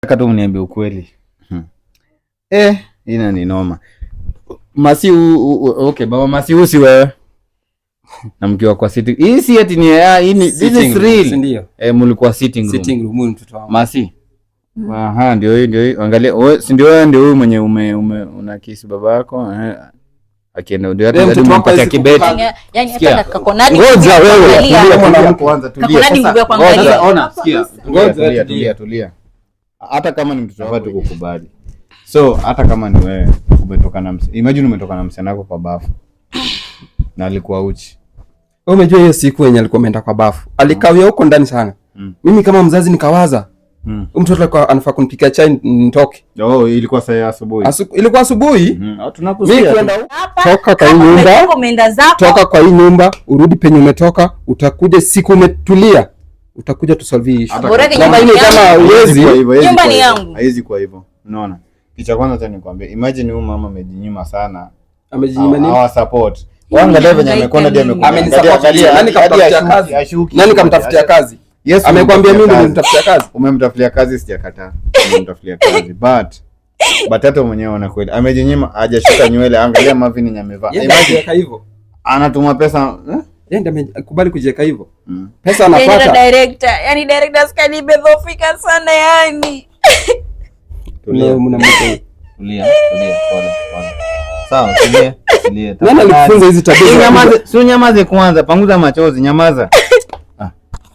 Nataka tu mniambie ukweli. Ina ni noma. Masi okay, baba Masi usi wewe. Na mkiwa kwa sitting. Hii si eti ni hii ni this is real. Ndio. Mlikuwa sitting room. Sitting room mtoto wangu. Masi. Aha, ndio hii. Angalia wewe, si ndio wewe ndio huyu mwenye una kiss baba yako? Akienda ndio hata umpatia kibeti. Yaani hata kakonadi. Ngoja wewe. Tulia kwanza, tulia. Kakonadi ngubia kuangalia. Ona, sikia. Ngoja tulia. Hata kama ni mtoto wako tukukubali. So hata kama ni wewe umetoka na imagine umetoka na msichana wako kwa bafu. Na alikuwa uchi. Wewe umejua hiyo siku yenye alikuwa ameenda kwa bafu. Alikawia huko ndani sana. Mimi kama mzazi nikawaza. Mtoto alikuwa anafaa kunipikia chai nitoke. Ilikuwa saa asubuhi. Ilikuwa asubuhi? Tunakusikia. Mimi kwenda toka kwa hii nyumba. Toka kwa hii nyumba, urudi penye umetoka, utakuja siku umetulia. Utakuja tusolve issue. Kama uwezi nyumba ni yangu. Haizi kwa hivyo. Unaona? Kicha kwanza tena nikwambia. Imagine huyu mama amejinyima sana. Amejinyima nini? Our support. Wanga ndio venye amekonda ndio amenisupport. Nani kamtafutia kazi? Nani kamtafutia kazi? Yes, amekwambia mimi ndio nimtafutia kazi. Umemtafutia kazi, sijakataa. Umemtafutia kazi. But hata mwenyewe ana kweli. Amejinyima, hajashika nywele, angalia mavini nyamevaa. Imagine hivyo. Anatuma pesa, Yeye ndiye amekubali kujiweka hivyo. Pesa anapata. Yaani director skani bedhofika sana yani. Tulia mnamwita. Tulia, pole. Sawa, tulia. Nani alifunza hizi tabia? Nyamaza, sio nyamaze kwanza, panguza machozi, nyamaza.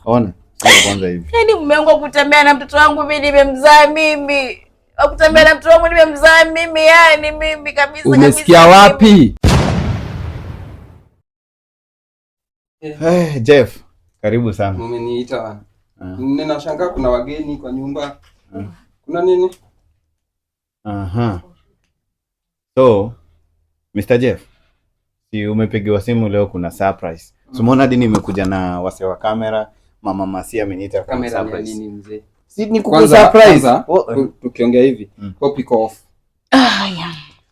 Ona, sio kwanza hivi. Yaani mume wangu kutembea na mtoto wangu mimi nimemzaa mimi. Kutembea na mtoto wangu nimemzaa mimi, yani mimi kabisa. Umesikia wapi? Jeff, karibu sana. Umeniita. Ninashangaa kuna wageni kwa nyumba. Kuna nini? So, Mr. Jeff, si umepigiwa simu leo kuna surprise. Umeona hadi nimekuja na wase wa kamera, Mama Masi ameniita kwa surprise. Kamera ni nini mzee? Si ni kuku surprise. Tukiongea hivi, copy off.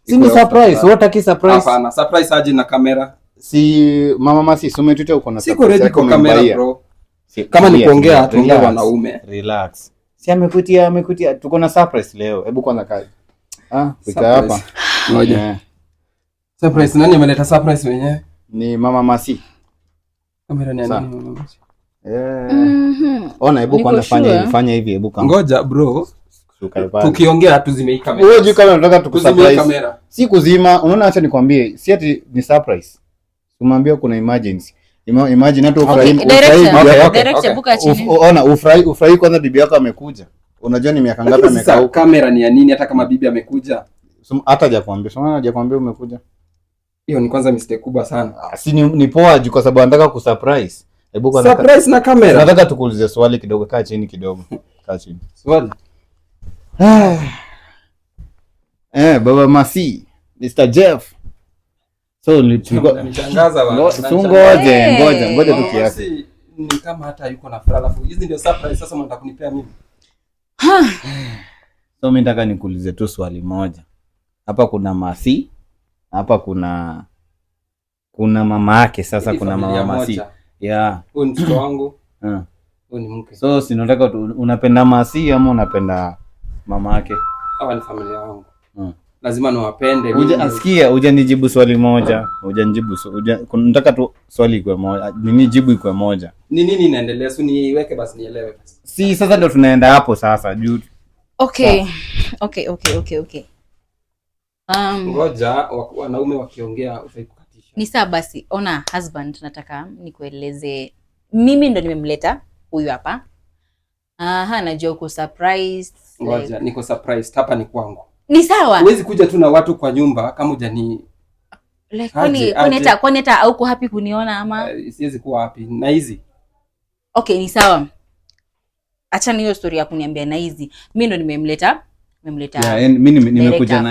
Si ni surprise, what a surprise. Hapana, surprise aje na kamera. Si Mama Masi, umetwita uko na surprise. Siko ready kwa kamera bro. Kama ni kuongea tuongea wanaume. Relax. Si amekutia tuko na surprise leo. Hebu kwanza kazi. Fika hapa. Ngoja. Surprise nani ameleta surprise wenyewe? Ni Mama Masi. Kamera ni nani Mama Masi? Ona, hebu kwanza fanya hivi, hebu kama. Ngoja bro. Tukiongea tu zimei kamera. Wewe juu kama unataka tukusurprise. Si kuzima, unaona acha nikwambie, si ati ni surprise. Umwambia kuna emergency. Imagine hata ufurahi. Direct buka chini. Ona, ufurahi kwanza bibi yako amekuja. Unajua ni miaka ngapi amekaa huko? Kamera ni ya nini hata kama bibi amekuja? Hata hajakwambia. Sio hajakwambia umekuja. Hiyo ni kwanza mistake kubwa sana. Si ni poa juu kwa sababu anataka kusurprise. Hebu kwanza surprise na kamera. Nataka tukuulize swali kidogo, kaa chini kidogo. Kaa chini. Swali. Baba Masi, Mr. Jeff. So nishangaza bwana. Ngoja tu kiasi. Ni kama hata yuko na furaha, alafu hizi ndio surprise sasa mnataka kunipea mimi. So mimi nataka nikuulize tu swali moja. Hapa kuna Masi, hapa kuna mama yake, sasa kuna Mama Masi. Huyu ni mtoto wangu. Huyu ni mke. So si nataka unapenda Masi ama unapenda mama yake? Hawa ni familia yangu. Lazima niwapende. Hujanijibu swali moja. Nataka tu swali kwa moja. Nini jibu iko moja. Ni nini inaendelea? Si niweke basi nielewe basi. Si sasa ndio tunaenda hapo sasa juu. Okay. Ngoja wanaume wakiongea utaikukatisha. Ni sawa basi. Ona husband, nataka nikueleze. Mimi ndo nimemleta huyu hapa. Najua uko surprised. Ngoja, niko surprised. Hapa ni kwangu. Ni sawa. Huwezi kuja tu na watu kwa nyumba kama hujani. Kwani hata hauko happy kuniona ama? Siwezi kuwa happy na hizi. Okay, ni sawa. Acha hiyo story ya kuniambia na hizi. Mimi ndo nimemleta. Mimi nimekuja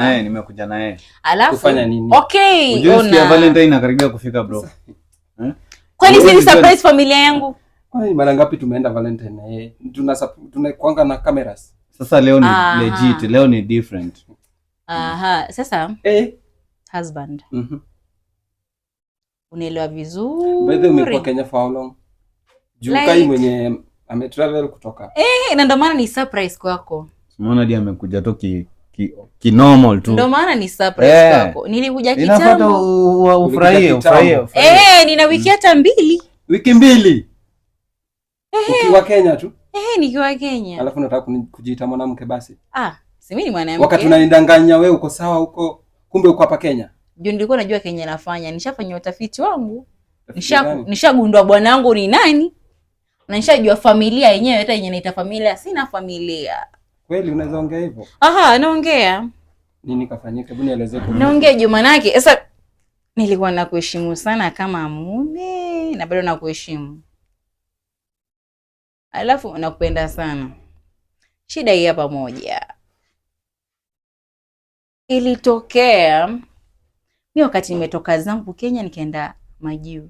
na yeye. Alafu kufanya nini? Okay, unajua Valentine inakaribia kufika bro. Kwani si surprise familia yangu? Kwani mara ngapi tumeenda Valentine na yeye? Tunakuanga na cameras. Sasa leo ni legit, leo ni different. Sasa husband. Unaelewa vizuri. By the way, umekuwa Kenya for how long? Jukai mwenye ametravel kutoka. Na ndio maana ni surprise kwako. Umeona dia amekuja tu ki normal tu. Ndio maana ni surprise kwako. Nilikuja kitambo. Inafuata ufurahie. Nina wiki hata 2. Wiki 2. Ukiwa Kenya tu? Nikiwa Kenya. Alafu nataka kujiita mwanamke basi. Si mimi ni mwanamke. Wakati unanidanganya wewe uko sawa huko, kumbe uko hapa Kenya. Ndio nilikuwa najua Kenya nafanya. Nishafanya utafiti wangu. Nishagundua bwana wangu ni nani. Na nishajua familia yenyewe hata yenye naita familia, sina familia. Kweli unaweza ongea hivyo? Naongea. Nini kafanyika? Hebu nielezee kwa. Naongea juu manake sasa nilikuwa nakuheshimu sana kama mume na bado nakuheshimu. Alafu nakupenda sana. Shida hii hapa moja. Ilitokea mimi wakati nimetoka zangu Kenya nikaenda Majiu.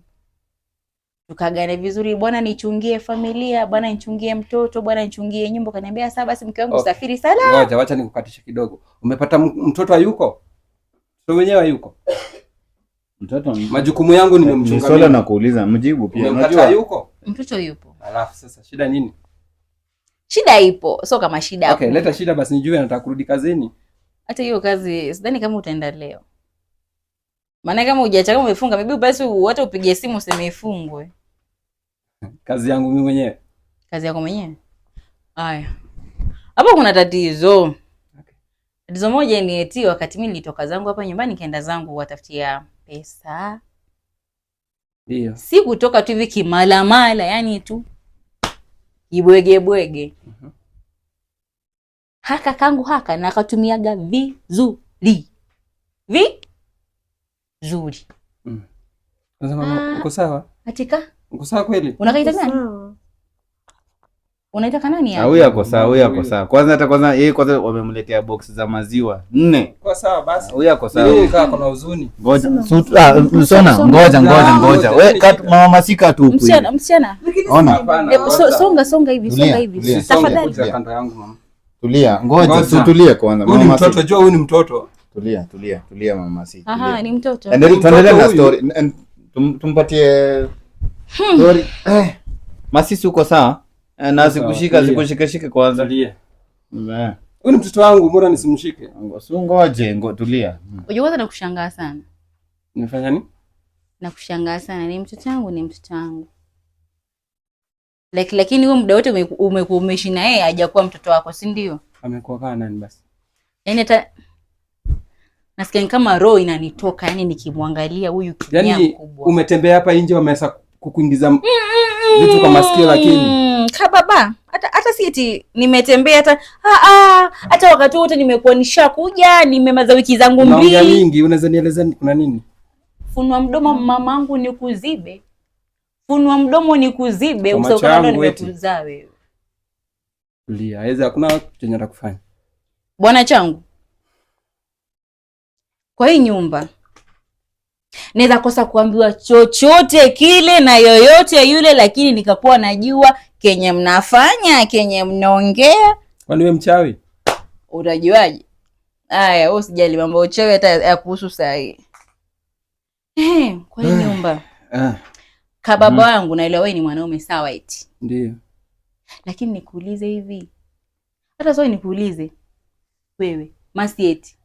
Tukagane vizuri, bwana nichungie familia, bwana nichungie mtoto, bwana nichungie nyumba. Kaniambia sawa basi mke wangu usafiri salama. Ngoja acha nikukatishe kidogo. Umepata mtoto hayuko? Mtoto mwenyewe hayuko? Mtoto majukumu yangu nimemchunga. Swala na kuuliza mjibu pia. Unajua hayuko? Mtoto yupo. Alafu sasa shida nini? Shida ipo, sio kama shida. Okay, leta shida basi nijue nataka kurudi kazini. Hata hiyo kazi sidhani kama utaenda leo. Maana kama hujaacha kama umefunga, maybe basi hata upige simu useme ifungwe. Kazi yangu mimi mwenyewe. Kazi yako mwenyewe? Haya. Hapo kuna tatizo. Okay. Tatizo moja ni eti wakati mimi nilitoka zangu hapa nyumbani nikaenda zangu watafutia pesa. Ndio. Si kutoka tu hivi kimalamala, yani tu ibwege. Haka kangu haka na akatumiaga vizuri. Zuri. Sasa mama uko sawa? Katika? Uko sawa kweli? Unakaita nani? Unaitaka nani hapa? Huyu ako sawa. Kwanza yeye wamemletea box za maziwa 4. Uko sawa basi. Huyu ako sawa. Yeye kaa kuna huzuni. Ngoja. Ngoja. Wewe mama masika tu huko. Msichana. Ona. Songa hivi. Tafadhali. Kando yangu mama. Tulia. Ngoja tulie kwanza. Huyu ni mtoto, jua huyu ni mtoto. Tulia mama masika. Ni mtoto. Endelea na story. Tumpatie story. Masisi uko sawa? Na sikushika kwanza. Tulia. Huyu ni mtoto wangu, mbona nisimshike? Ngoje, tulia. Unajua nakushangaa sana. Nimefanya nini? Nakushangaa sana. Ni mtoto wangu. Lakini wewe muda wote umeishi na yeye hajakuwa mtoto wako, si ndio? Amekuwa kana nani basi? Yaani hata nasikia kama roho inanitoka, yani nikimwangalia huyu kijana mkubwa. Umetembea hapa nje wamesa kukuingiza vitu kwa masikio lakini baba hata si eti nimetembea hata wakati wote nimekuwa nishakuja nimemaza wiki zangu 2. Unaongea mingi, unaweza nieleza kuna nini? Funua mdomo mamangu nikuzibe. Usokana nimekuzaa wewe. Tulia, haiza hakuna chenye atakufanya. Bwana changu. Kwa hii nyumba naweza kosa kuambiwa chochote kile na yoyote yule, lakini nikakuwa najua kenye mnafanya, kenye mnaongea. Kwani wewe mchawi? Utajuaje? Haya, wewe usijali mambo uchawi hata ya kuhusu saa hii. Kwa hii nyumba. Kababa wangu naelewa wewe ni mwanaume sawa eti. Ndio. Lakini nikuulize hivi. Hata sio nikuulize. Wewe, Masieti.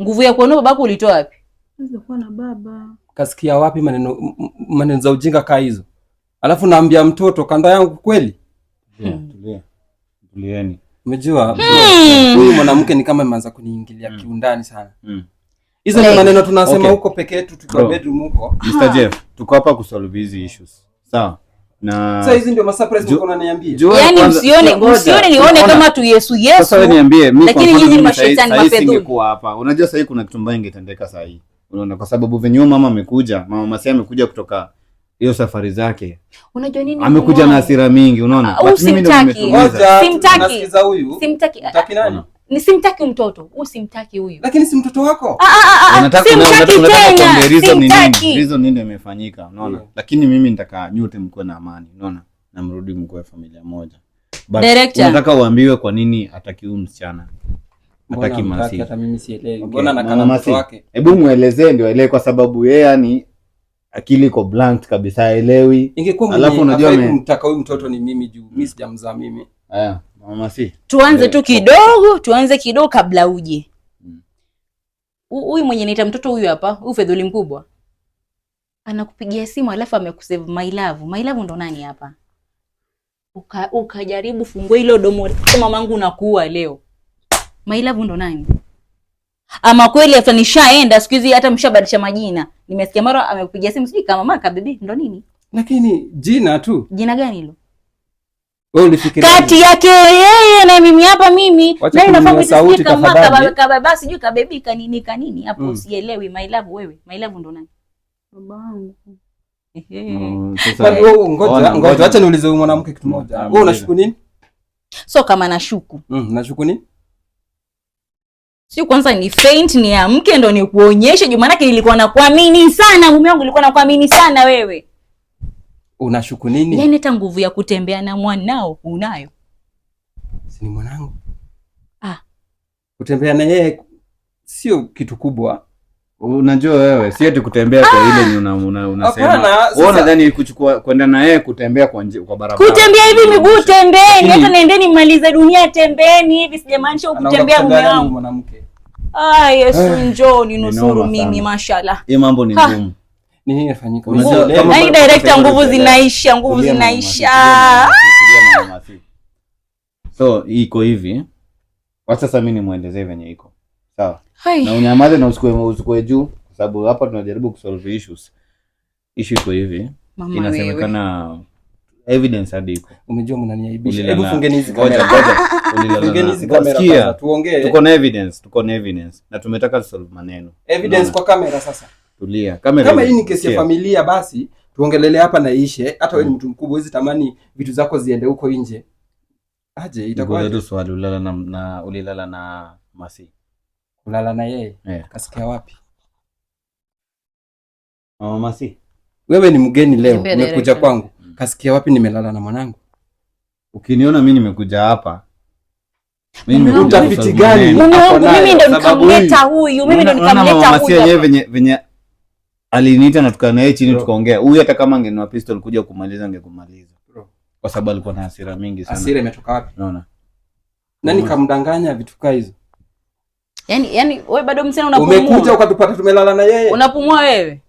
Nguvu ya kuona babako ulitoa wapi? Naweza kuwa na baba. Kasikia wapi maneno za ujinga kaa hizo? Alafu naambia mtoto kanda yangu kweli? Tulieni. Umejua huyu mwanamke ni kama ameanza kuniingilia kiundani sana. Hizo ni maneno tunasema huko peke yetu tukiwa bedroom huko. Mr. Jeff, tuko hapa kusolve hizi issues. Sawa? Na sasa hizi ndio masurprise uko unaniambia. Yaani msione nione kama tu Yesu. Sasa wewe niambie mimi lakini nyinyi ni mashaitani mapedho. Singekuwa hapa. Unajua sasa hii kuna kitu mbaya ingetendeka sasa hii. Unaona kwa sababu venye mama amekuja, mama Masia amekuja kutoka hiyo safari zake. Unajua nini? Amekuja na hasira mingi, unaona? But mimi ndio nimetuliza. Nasikiza huyu. Simtaki. Mtaki nani? Ni simtaki mtoto. Simtaki huyu. Lakini si mtoto wako. Unataka tena. Reason nini imefanyika, unaona? Lakini mimi nitaka nyote mkue na amani, unaona? Na mrudi mkue familia moja. But unataka uambiwe kwa nini hataki huyu msichana? Hataki Masi. Hata mimi sielewi. Mbona anakana mtoto wake? Hebu muelezee ndio aelewe kwa sababu yeye yani akili iko blank kabisa, haelewi. Ingekuwa alafu unajua mtaka huyu mtoto ni mimi juu mimi sijamzaa mimi. Mama si. Tuanze kidogo kabla uje. Huyu mwenye naita mtoto huyu hapa, huyu Fedhuli mkubwa. Anakupigia simu alafu amekusave my love. My love ndo nani hapa? Ukajaribu fungua hilo domo kama mamangu unakuua leo. My love ndo nani? Ama kweli hata nishaenda siku hizi hata mshabadilisha majina. Nimesikia mara amekupigia simu sijui kama mama kabibi ndo nini? Lakini jina tu. Jina gani hilo? Wewe ulifikiria kati yake yeye na mimi hapa mimi na inafahamu sauti kama kababa sijui kabebi kanini hapo usielewi. My love wewe. My love ndo nani? Babangu. Sasa ngoja acha niulize huyu mwanamke kitu moja. Wewe unashuku nini? So kama nashuku. Nashuku nini? Sio kwanza ni faint ni amke ndo ni kuonyeshe juu maana nilikuwa nakuamini sana mume wangu nilikuwa nakuamini sana wewe. Unashuku nini? Yaani hata nguvu ya kutembea na mwanao unayo. Si ni mwanangu. Kutembea na yeye sio kitu kubwa. Unajua wewe si eti kutembea kwa ile ni unasema. Wewe unadhani kuchukua kwenda na yeye kutembea kwa barabara. Kutembea hivi miguu tembeni, hata nendeni mmalize dunia tembeni hivi sijamaanisha kutembea mume wangu. Mwanamke. Yesu njoo ninusuru mimi mashallah. Hii mambo ni ngumu. Nini inafanyika? Na director nguvu zinaisha. So iko hivi. Wacha sasa mimi nimuelezee venye iko. Sawa. Na unyamaze na usikue juu kwa sababu hapa tunajaribu kusolve issues. Issue iko hivi. Inasemekana evidence hadi iko. Umejua mnaniaibisha. Hebu fungeni hizi kamera. Fungeni hizi kamera tuongee. Tuko na evidence. Na tumetaka solve maneno. Evidence kwa kamera sasa. Tulia. Kama hii ni kesi ya familia basi tuongelele hapa na ishe. Hata wewe ni mtu mkubwa hizi tamani vitu zako ziende huko nje. Aje itakuwa ndio swali ulilala na Masi. Ulala na yeye? Kasikia wapi? Masi. Wewe ni mgeni leo, umekuja kwangu. Kasikia wapi nimelala na mwanangu? Ukiniona mimi nimekuja hapa. Mimi utafiti gani? Mimi ndo nikamleta huyu. Masi yeye venye aliniita na tukaa naye chini tukaongea. Huyu hata kama angenua pistol kuja kumaliza angekumaliza. Kwa sababu alikuwa na hasira mingi sana. Hasira imetoka wapi? Unaona? Nani kamdanganya vitu kama hizo? Yaani wewe bado msana unapumua. Umekuja ukatupata tumelala na yeye. Unapumua wewe.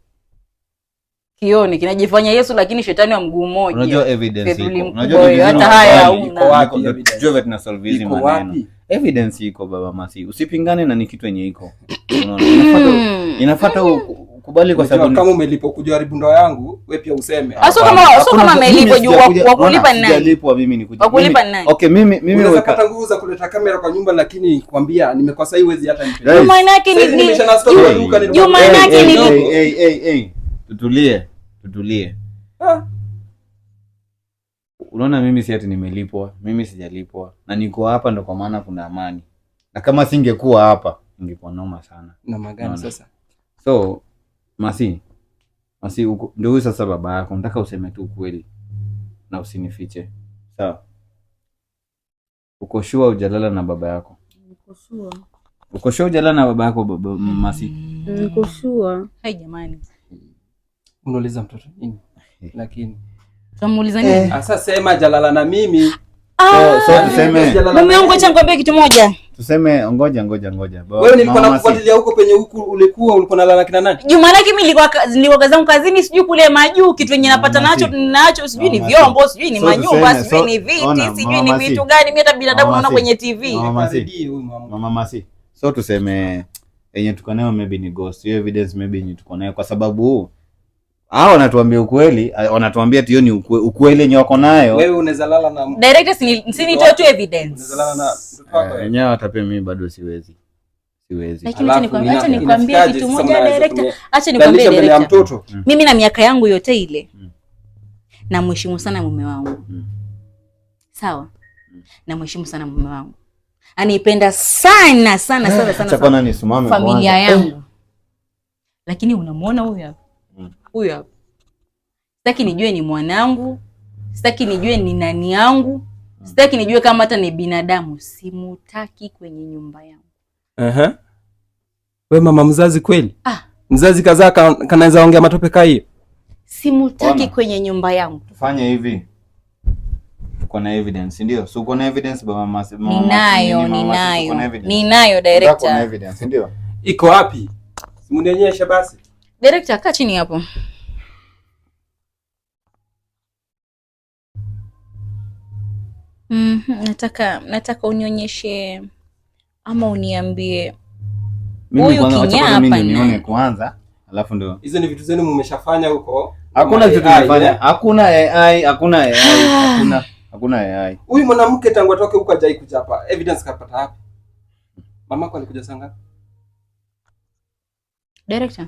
Kioni kinajifanya Yesu lakini shetani wa mguu mmoja. Unajua evidence iko. Unajua hata haya una wapi? Unajua vitu na solve hizi maneno. Evidence iko baba Masi. Usipingane na ni kitu yenye iko. Unaona? Inafuata ukubali kwa sababu kama umelipo kujaribu ndoa yangu, wewe pia useme. Sio kama amelipo juu wa kulipa ni nani? Sijalipwa mimi nikuja. Wa kulipa ni nani? Okay, mimi unapata nguvu za kuleta kamera kwa nyumba lakini nikwambia nimekosa hii wezi hata nipe. Maana yake ni Juma yake ni Tutulie. Unaona mimi si ati nimelipwa, mimi sijalipwa na niko hapa ndo kwa maana kuna amani. Na kama singekuwa hapa, ingekuwa noma sana. Na magani sasa. So, Masi ndio huyu sasa baba yako, nataka useme tu ukweli na usinifiche. Sawa? Uko sure hujalala na baba yako? Niko sure. Uko sure hujalala na baba yako Masi? Niko sure. Hai jamani. Unauliza mtoto nini? Lakini tunamuuliza nini? Sasa sema jalala na mimi. So tuseme mume wangu acha nikwambie kitu moja. Tuseme ngoja. Wewe nilikuwa nakufuatilia huko penye huku ulikuwa nalala kina nani? Juma laki mimi nilikuwa kazangu kazini sijui kule majuu kitu yenye napata nacho sijui ni vyombo sijui ni manyumba sijui ni viti sijui ni vitu gani mimi hata binadamu naona kwenye TV. Mama Masi. So tuseme yenye tuko nayo maybe ni ghost. Hiyo evidence maybe yenye tuko nayo kwa sababu hao wanatuambia ukweli, wanatuambia hiyo ni ukweli yenye wako nayo. Wewe unaweza lala na director si nitoe tu evidence. Unaweza lala na mtoto wako. Wenyewe hata pia mimi bado siwezi. Lakini acha nikwambie kitu moja director. Acha nikwambie director. Mimi na miaka yangu yote ile na mheshimu sana mume wangu. Sawa? Na mheshimu sana mume wangu. Anipenda sana. Chakona nisimame kwa familia yangu. Lakini unamuona huyu hapa. Huyu hapa. Sitaki nijue ni mwanangu. Sitaki nijue ni nani yangu. Sitaki nijue kama hata ni binadamu. Simutaki kwenye nyumba yangu. Wewe mama mzazi kweli? Mzazi kazaa kanaweza ongea matope kai hiyo. Simutaki kwenye nyumba yangu. Tufanye hivi. tuko na evidence, ndio? So uko na evidence baba Masi? Ninayo director. Uko na evidence, ndio? Iko wapi? Simunionyesha basi. Director, kaa chini hapo. Nataka unionyeshe ama uniambie huyu kinyapa nione kwanza, alafu ndio. Hizo ni vitu zenu mmeshafanya huko. Hakuna kitu tunafanya. Hakuna AI. Huyu mwanamke tangu atoke huko hajai kuja hapa. Evidence kapata wapi? Mamako alikuja sanga? Director.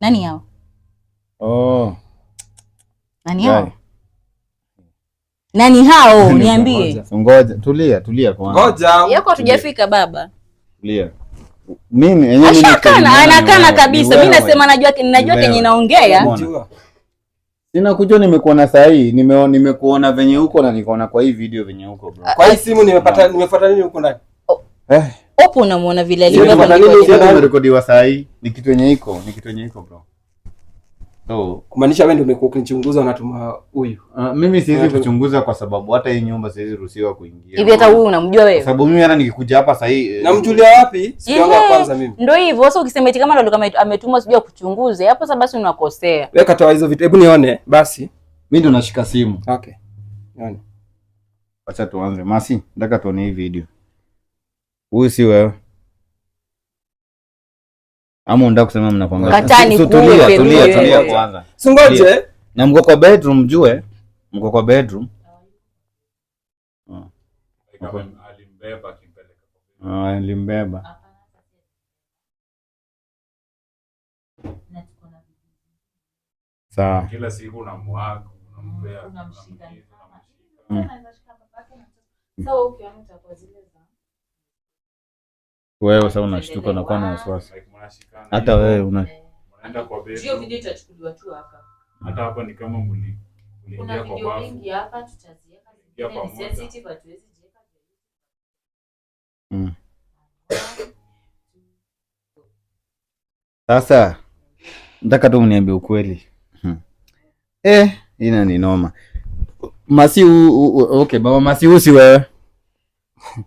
Nani hao? Nani hao? Nani hao? Niambie. Ngoja, tulia kwanza. Ngoja. Yako hatujafika baba. Tulia. Mimi yenyewe anakana kabisa. Mimi nasema najua kenye naongea. Sina kujua, nimekuona saa hii, nimekuona venye huko na nikaona kwa hii video venye huko bro. Kwa hii simu nimefuata nini huko ndani? Opo unamuona vile nimerekodiwa saa hii, ni kitu yenye iko bro. So kumaanisha wewe ndio umekuwa ukinichunguza unatuma huyu. Mimi siwezi kuchunguza kwa sababu hata hii nyumba siwezi ruhusiwa kuingia. Hivi hata huyu unamjua wewe? Sababu mimi hata nikikuja hapa saa hii namjulia wapi? Sikianga kwanza mimi. Ndio hivyo. Sasa ukisema eti kama ndo kama ametumwa sijui kuchunguze, hapo sasa basi unakosea. Weka toa hizo vitu. Hebu nione basi. Mimi ndo nashika simu. Okay. Nione. Acha tuanze. Masi, nataka tuone hii video. Huyu si wewe. Ama unataka kusema mnapanga? Katani tulia kwanza. Singoje. Na mko kwa bedroom jue? Mko kwa bedroom? Kama alimbeba akimpeleka. Alimbeba. Sawa. Kila siku unamwaga, unampea, unamshika. Sasa ukiona utakuwa zile za wewe sasa unashtuka na kuwa na wasiwasi. Hata wewe unaenda kwa bed. hiyo video itachukuliwa tu hapa. Hata hapa ni kama kuna video nyingi hapa tutaziweka. Ni sensitive hatuwezi jiweka. Sasa nataka tu mniambie ukweli. Ina ni noma. Masi okay, baba Masi si wewe.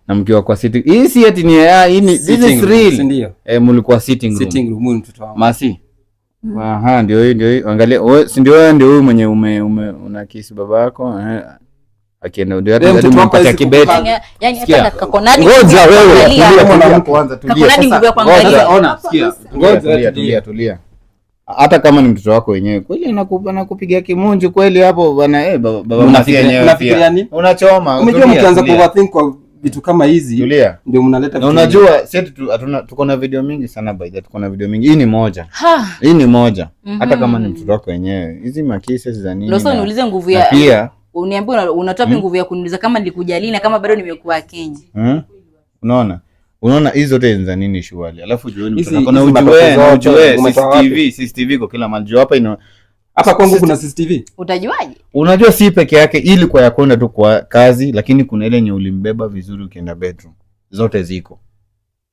Na mkiwa kwa sitting. Hii si eti ni hii ni this is real. Ndio. Mlikuwa sitting room. Sitting room mtoto wangu. Masi. Ndio hiyo. Angalia wewe, si ndio wewe ndio huyu mwenye una kiss babako. Akienda ndio hata umpata kibeti. Yaani hata kakonani. Ngoja wewe kwanza tulia. Kakonani nguvu ya kuangalia. Ona, sikia. Ngoja tulia. Hata kama ni mtoto wako wenyewe kweli anakupigia kimunju kweli hapo bwana baba Masi yenyewe. Unafikiria nini? Unachoma. Umejua mkianza kuoverthink kwa vitu kama hizi ndio mnaleta vitu. Unajua sisi tuko na video mingi sana by that, tuko na video mingi. Hii ni moja. Hata kama ni mtoto wako wenyewe. Hizi makesi za nini? Ndio sasa niulize nguvu ya. Pia uniambie unatoa nguvu ya kuniuliza kama nilikujalia na kama bado nimekuwa Kenya. Unaona hizo zote za nini shughuli? Alafu jueni mtoto na ujue CCTV kwa kila mahali. Hapa hapa kwangu kuna CCTV. Utajuaje? Unajua si peke yake ili kwa ya kwenda tu kwa kazi, lakini kuna ile yenye ulimbeba vizuri ukienda bedroom. Zote ziko.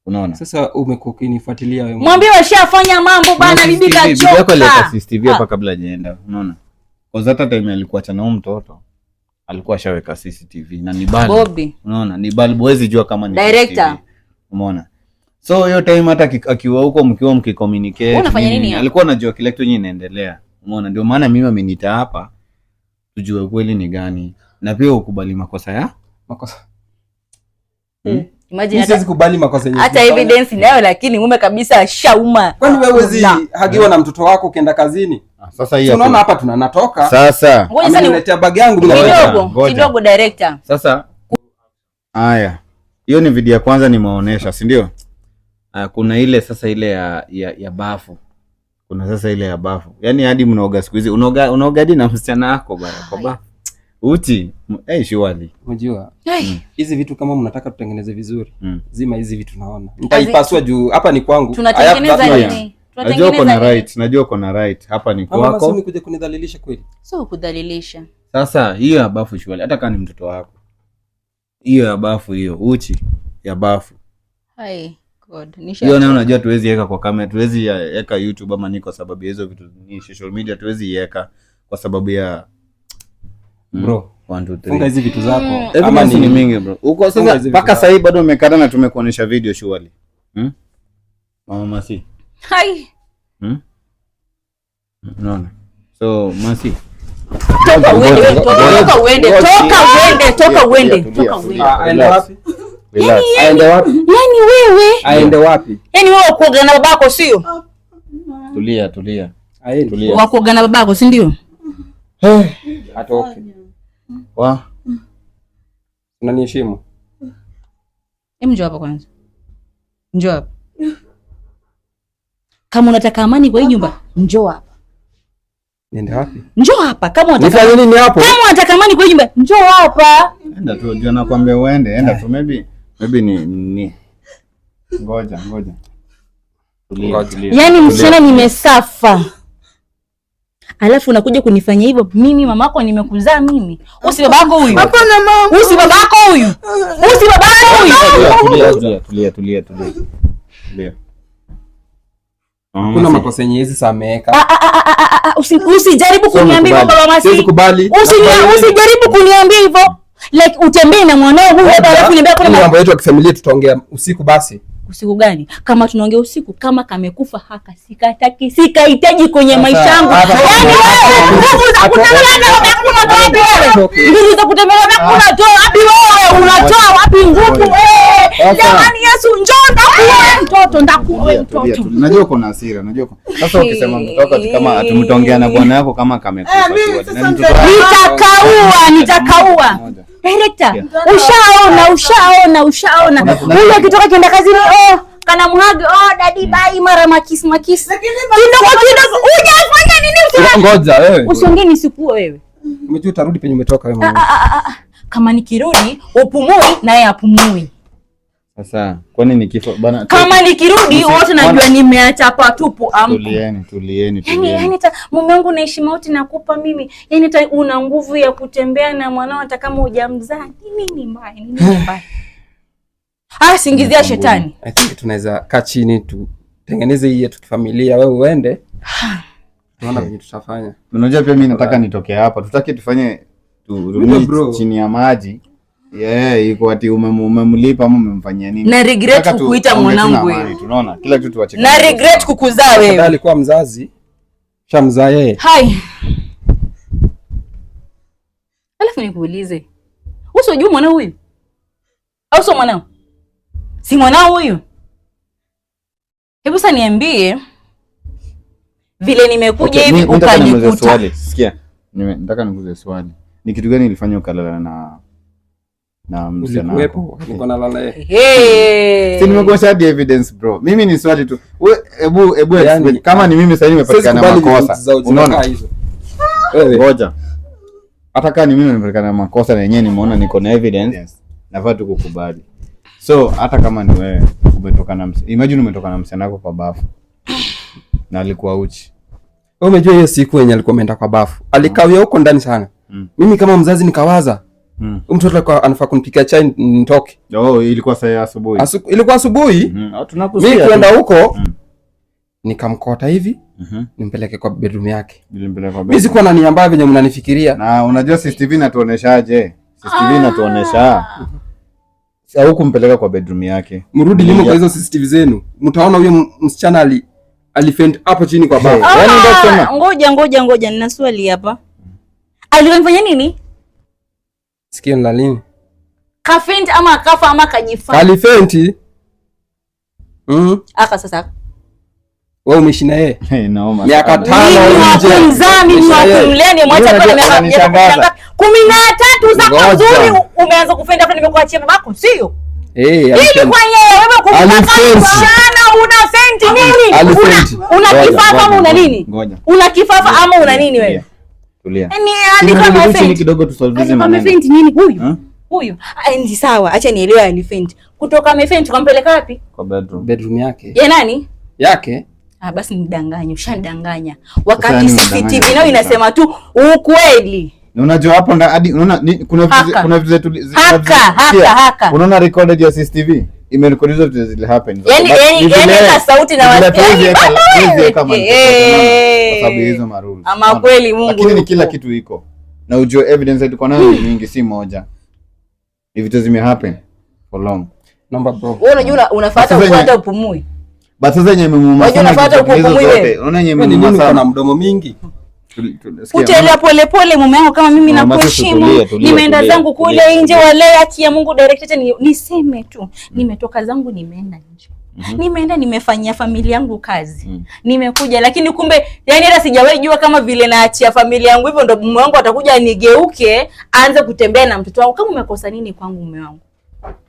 Unaona? Sasa umekuwa ukinifuatilia wewe. Mwambie washafanya mambo bana, bibi kachoka. Bibi yako aleta CCTV hapa kabla hajaenda. Unaona? Kwa zata time alikuwa chana mtoto. Alikuwa shaweka CCTV na ni bulb. Bobby. Unaona? Ni bulb, huwezi jua kama ni director. CCTV. Umeona? So hiyo time hata akiwa huko mkiwa mkicommunicate. Unafanya nini? Alikuwa anajua kile kitu inaendelea. Umeona? Ndio maana mimi ameniita hapa tujue kweli ni gani na pia ukubali makosa. Imagine siwezi kubali makosa yenyewe. Hata evidence nayo lakini mume kabisa shauma. Kwani wewe huwezi hagiwa na mtoto wako ukienda kazini? Sasa hiyo unaona hapa tunanatoka. Sasa ameniletea bag yangu kidogo director. Sasa haya. Hiyo ni video ya kwanza nimeonyesha, si ndio? Kuna ile sasa ile ya bafu. Kuna sasa ile ya bafu. Yaani hadi mnaoga siku hizi. Unaoga hadi na msichana wako bana kwa bafu. Uti, shwali. Unajua hizi vitu kama mnataka tutengeneze vizuri. Zima hizi vitu naona. Nitaipasua juu hapa ni kwangu. Tunatengeneza nini? Najua uko na right. Hapa ni kwako. Mama sio kuja kunidhalilisha kweli. Sio kudhalilisha. Sasa hiyo ya bafu shwali hata kama ni mtoto wako. Hiyo ya bafu hiyo uchi ya bafu. Hai God. Hiyo na unajua tuwezi weka kwa kamera, tuwezi weka YouTube ama ni kwa sababu hizo vitu ni social media tuwezi weka kwa sababu ya Bro, 1 2 3. funga hizi vitu zako. Evidence ni mingi bro. Uko sasa mpaka sasa bado umekata na tumekuonesha video surely. Mama Masi. Hai. Unaona? So Masi. Toka uende. Aende wapi? Relax. Aende wapi? Yaani wewe. Aende wapi? Yaani wewe kuoga na babako sio? Tulia. Aende. Wa kuoga na babako si ndio? Atoke. Wa. Unaniheshimu? Njoo hapa kwanza. Njoo hapa. Kama unataka amani kwa hii nyumba, njoo hapa. Niende wapi? Njoo hapa kama unataka. Nifanye nini hapo? Kama unataka amani kwa hii nyumba, njoo hapa. Enda tu, ndio nakwambia uende. Enda tu, maybe ni. Ngoja. Tulia. Yaani msichana nimesafa. Alafu unakuja kunifanya hivyo. Mimi mamako nimekuzaa mimi. Usi babako huyu. Hapana mama. Usi babako huyu. Usi babako huyu. Tulia. Kuna makosa yenye hizi sameka. Usijaribu kuniambia hivyo baba Masi. Siwezi kubali. Usijaribu kuniambia hivyo. Like utembee na mwanao huyu hapa alafu niambia kuna mambo yetu ya kifamilia tutaongea usiku basi. Usiku gani? Kama tunaongea usiku, kama kamekufa haka sikahitaji kwenye maisha yangu. Yaani wewe nguvu za kutembea unatoa wapi wewe? Nguvu za kutembea unatoa wapi wewe? Unatoa wapi nguvu? Jamani Yesu njoo ndakuoe mtoto. Najua uko na hasira, Sasa ukisema mtoto kama atumtaongea na bwana yako kama kamekufa nitakaua. Director, ushaona. Huyo akitoka kienda kazini, kana muhage, daddy bye, mara makisi. Kidogo. Hujafanya nini? Ngoja wewe. Usiongee nisikuwe wewe. Umejua utarudi penye umetoka wewe mwenyewe. Kama nikirudi, upumui na yeye apumui. Sasa, kwani nikifo bana? Kama nikirudi wote najua nimeacha patupu amko. Tulieni. Yaani mume wangu na heshima yote nakupa mimi. Yaani una nguvu ya kutembea na mwanao hata kama hujamzaa. Nini mbaya? Singizia shetani. I think tunaweza kaa chini tutengeneze hii yetu kifamilia, wewe uende. Tunaona vile tutafanya. Unajua pia mimi nataka nitoke hapa. Tutaki tufanye chini ya maji. Iko ati umemlipa ama umemfanyia nini? Na regret kukuita mwanangu wewe. Tunaona kila kitu tuache. Na regret kukuzaa wewe. Alikuwa mzazi. Shamzaa yeye. Hai. Alafu nikuulize. Usijui mwanao huyu? Au sio mwanao? Si mwanao huyu? Hebu sasa niambie vile nimekuja hivi ukanikuta. Sikia. Nataka nikuulize swali. Ni kitu gani ilifanya ukalala na msichana wako? Niko nalala yeye. Si nimekuonyesha hadi evidence bro. Mimi ni swali tu. Hebu yani, kama ni mimi sasa nimepatikana makosa. Unaona hizo? Wewe ngoja. Hata kama ni mimi nimepatikana makosa na yenyewe nimeona niko na evidence, nafaa tu kukubali. So hata kama ni wewe imagine umetoka na msichana wako kwa bafu. Na alikuwa uchi. Wewe umejua hiyo siku yenye alikuwa ameenda kwa bafu. Alikawia huko ndani sana. Mimi kama mzazi nikawaza mtoto alikuwa anafaa kunipikia chai nitoke. Ilikuwa saa asubuhi. Ilikuwa asubuhi. Mimi kwenda huko nikamkota hivi, nimpeleke kwa bedroom yake. Mimi sikuwa na nia mbaya venye mnanifikiria. Na unajua CCTV inatuoneshaje? CCTV inatuonesha. Sasa huko mpeleka kwa bedroom yake. Mrudi limo kwa hizo CCTV zenu. Mtaona huyo msichana alifend hapo chini kwa bafu. Yaani ndio sema. Ngoja nina swali hapa. Alifanya nini? Sikia nlalini. Kafint ama kafa ama kajifa? Alifenti. Aka sasa. Wewe umeishi na yeye? Naoma. Miaka 5 nje. Mimi wakumlea ni mwacha kwa miaka 13 zako nzuri umeanza kufenda hapa nimekuachia babako, sio? Ili kwa yeye wewe kumkata sana una fenti nini? Una kifafa ama una nini? Una kifafa ama una nini wewe? Tulia. Yaani kama fenti kidogo tusolvize maneno. Fenti nini huyu? Huyu. Ni sawa, acha nielewe alifenti. Kutoka amefenti kumpeleka wapi? Kwa bedroom yake. Ya nani? Yake. Basi nidanganye, ushanidanganya. Wakati CCTV nao inasema tu ukweli. Unajua hapo hadi unaona kuna vitu zetu haka. Unaona recorded ya CCTV imerecord hizo vitu zile happen. Yaani hata sauti na watu kama kwa sababu hizo marules. Ama kweli Mungu. Lakini ni kila kitu iko. Na ujue evidence tuko nayo ni mingi, si moja. If it zime happen for long. Number bro. Wewe unajua unafuata kufuata upumui. But sasa yenye mmumasa. Unajua unafuata upumui wewe. Unaona yenye mmumasa na mdomo mingi. Utelea pole pole mume wangu, kama mimi nakuheshimu. Nimeenda zangu kule nje, wale haki ya Mungu director niseme tu. Nimetoka zangu nimeenda nje. Nimeenda nimefanyia familia yangu kazi. Nimekuja lakini kumbe yani hata sijawahi jua kama vile naachia familia yangu hivyo ndo mume wangu atakuja nigeuke aanze kutembea na mtoto wangu. Kama umekosa nini kwangu mume wangu?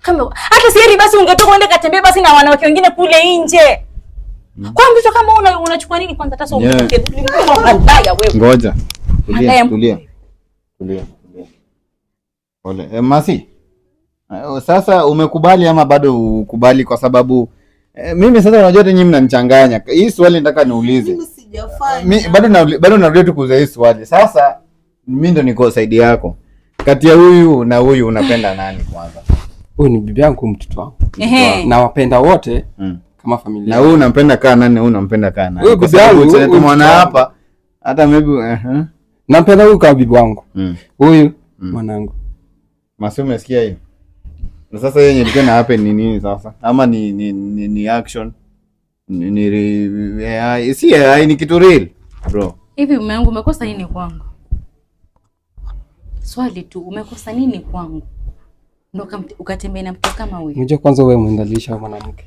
Kama hata sieri basi ungetoka uende katembea basi na wanawake wengine kule nje. Kwa mtoto kama unachukua nini kwanza hata uongeke mbaya wewe. Ngoja. Tulia. Pole. Masi. Sasa umekubali ama bado ukubali? Kwa sababu mimi sasa unajua nyinyi mnanichanganya. Hii swali nataka niulize. Mimi sijafanya. Bado narudia tu kuuliza hii swali. Sasa mimi ndo niko side yako. Kati ya huyu na huyu unapenda nani kwanza? Huyu ni bibi yangu, mtoto wangu. Na wapenda wote kama familia. Na huyu unampenda kaa nani na huyu unampenda kaa nani? Huyu bibi yangu tumeona hapa hata maybe nampenda huyu kama bibi wangu. Huyu mwanangu. Masi, umesikia hiyo? Na sasa yeye ilikuwa na happen ni nini sasa? Ama ni action? Ni kitu real, bro. Hivi mume wangu umekosa nini kwangu? Swali tu, umekosa nini kwangu? Ndio ukatembea na mtu kama huyu. Unajua kwanza wewe muendalisha mwanamke.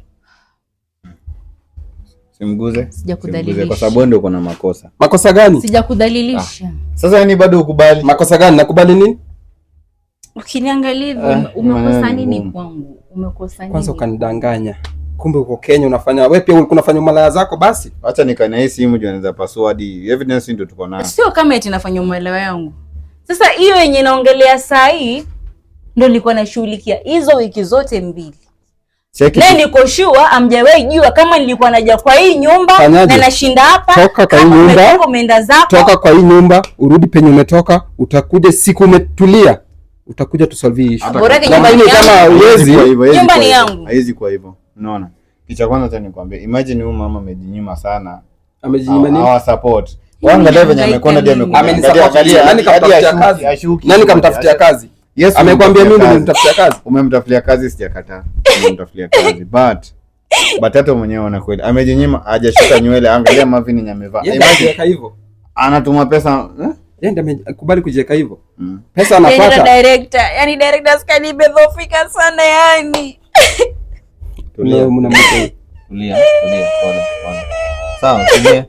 Simguze. Sijakudhalilisha. Kwa sababu ndio uko na makosa. Makosa gani? Sijakudhalilisha. Sasa yani bado ukubali. Makosa gani? Nakubali nini? Ukiniangalia hivi umekosa nini kwangu? Umekosa nini? Kwanza ukanidanganya. Kumbe uko Kenya unafanya, wewe pia ulikuwa unafanya malaya zako basi. Acha nikana hii simu juu anaweza password. Evidence ndio tuko nayo. Sio kama eti nafanya malaya yangu. Sasa hiyo yenye naongelea saa hii ndio nilikuwa nashughulikia hizo wiki zote mbili. Na niko sure amjawahi jua kama nilikuwa naja kwa hii nyumba na nashinda hapa. Toka kwa hii nyumba. Umeenda zako. Toka kwa hii nyumba, urudi penye umetoka, utakuja siku umetulia. Utakuja tusolve issue. Bora nyumba ni yangu. Nyumba ni yangu. Haizi kwa hivyo. Unaona? Kicha kwanza acha nikwambie. Imagine huyu mama amejinyima sana. Amejinyima nini? Our support. Wanga ndio venye amekonda ndio amekuja. Amenisupport. Nani kamtafutia kazi? Nani kamtafutia kazi? Yes, amekwambia mimi ndio nimtafutia kazi. Umemtafutia kazi, sijakataa. Umemtafutia kazi. But hata mwenyewe ana kweli. Amejinyima, hajashika nywele, angalia mavini nyamevaa. Imagine hivyo. Anatuma pesa, yeye ndiye amekubali kujiweka hivyo. Pesa anapata. Yeye director, yani director skani bedhofika sana yani. Tulia mnamwita. Tulia, pole. Sawa, tulia.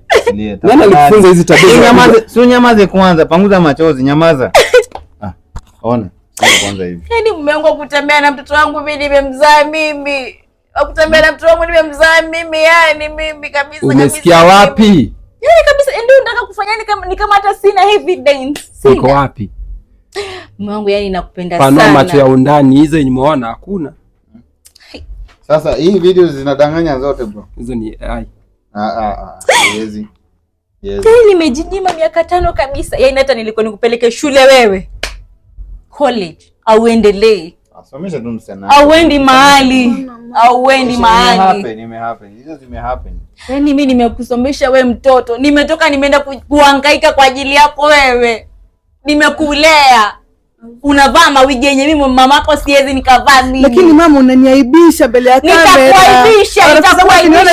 Nani alikufunza hizi tabia? Nyamaza, nyamaze kwanza, panguza machozi, nyamaza. Ona, sio kwanza hivi. Yaani mume wangu kutembea na mtoto wangu mimi nimemzaa mimi. Kutembea na mtoto wangu nimemzaa mimi, yani mimi kabisa. Umesikia wapi? Yaani kabisa ndio nataka kufanya ni kama hata sina evidence. Siko wapi? Mume wangu yani nakupenda sana. Pana macho ya undani hizo yenye umeona hakuna. Sasa hii video zinadanganya zote bro. Hizo ni AI. Yes. Yaani nimejinyima miaka 5 kabisa. Yaani hata nilikuwa nikupeleke shule wewe. College au endelee. Asomesha tu msana. Au endi mahali. Nimehappen. Hizo zimehappen. Yaani mimi nimekusomesha we mtoto. Nimetoka nimeenda kuhangaika kwa ajili yako wewe. Nimekulea. Unavaa mawigi yenye mimi mamako siwezi nikavaa mimi. Lakini mama unaniaibisha mbele ya kamera. Nitakuaibisha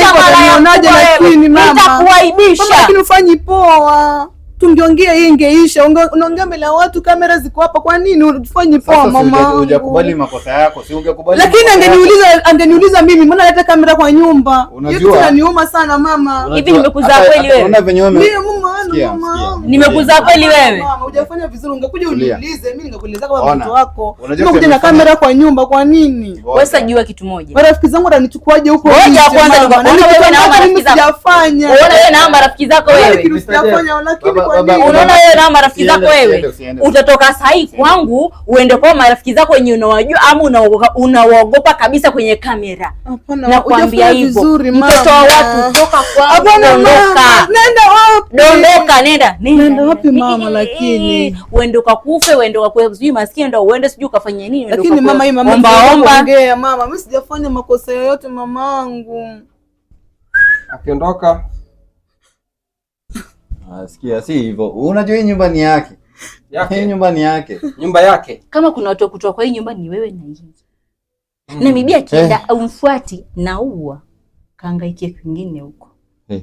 lakini mama. Nitakuaibisha. Lakini ufanyi poa. Tungeongea hii ingeisha. Unaongea mbele ya watu, kamera ziko hapa. Kwa nini ufanyi poa mama? Sasa hujakubali makosa yako, si ungekubali. Lakini angeniuliza mimi, mbona leta kamera kwa nyumba? Hiyo inaniuma sana mama. Hivi nimekuzaa kweli wewe? Unaona venye wewe. Nimekuzaa kweli wewe? Mama, hujafanya vizuri, ungekuja uniulize, mimi ningekueleza kama mtoto wako. Unakuja na kamera kwa nyumba kwa nini? Wewe sajua kitu moja. Marafiki zangu watanichukuaje huko? Ngoja kwanza wewe na marafiki zako. Sijafanya. Unaona wewe na marafiki zako wewe. Sijafanya lakini unaona wewe na marafiki zako wewe utatoka sahi kwangu uende kwa marafiki zako wenye unawajua ama unawaogopa kabisa kwenye kamera. Na kuambia hivyo mtoto wa watu toka kwangu, ondoka. Nenda wapi? Nenda wapi mama? Lakini uende ukakufe, uende ukakuwe sijui maskini, ndio uende sijui ukafanya nini. Lakini mama, hii mama ongea mama, mimi sijafanya makosa yoyote mamangu. Akiondoka sikia, si hivyo. Unajua hii nyumba ni yake. Yake. Nyumba ni yake. Nyumba yake. Kama kuna watu kutoka kwa hii nyumba ni wewe na yeye. Na bibi akienda au mfuati na uwa kaangaikie kwingine huko.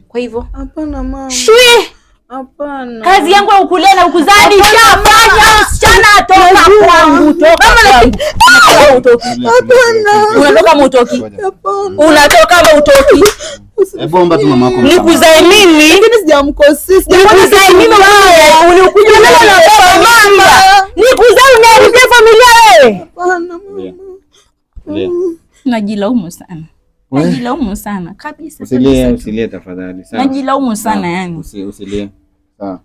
Kwa hivyo Hapana mama. Shwe! Hapana. Kazi yangu ya ukulena ukuzadi shafanya msichana atoka kwangu toka kwangu. Hapana. Unatoka motoki. Hapana. Unatoka ama utoki. Hebu omba tu mamako. Nikuzae mimi. Lakini sijamkosea. Nikuzae mimi wewe. Ulikuja na mama. Nikuzae unaharibia familia wewe. Hapana mama. Najilaumu sana. Najilaumu sana kabisa. Usilie tafadhali. Najilaumu sana yani. Usilie. Sawa.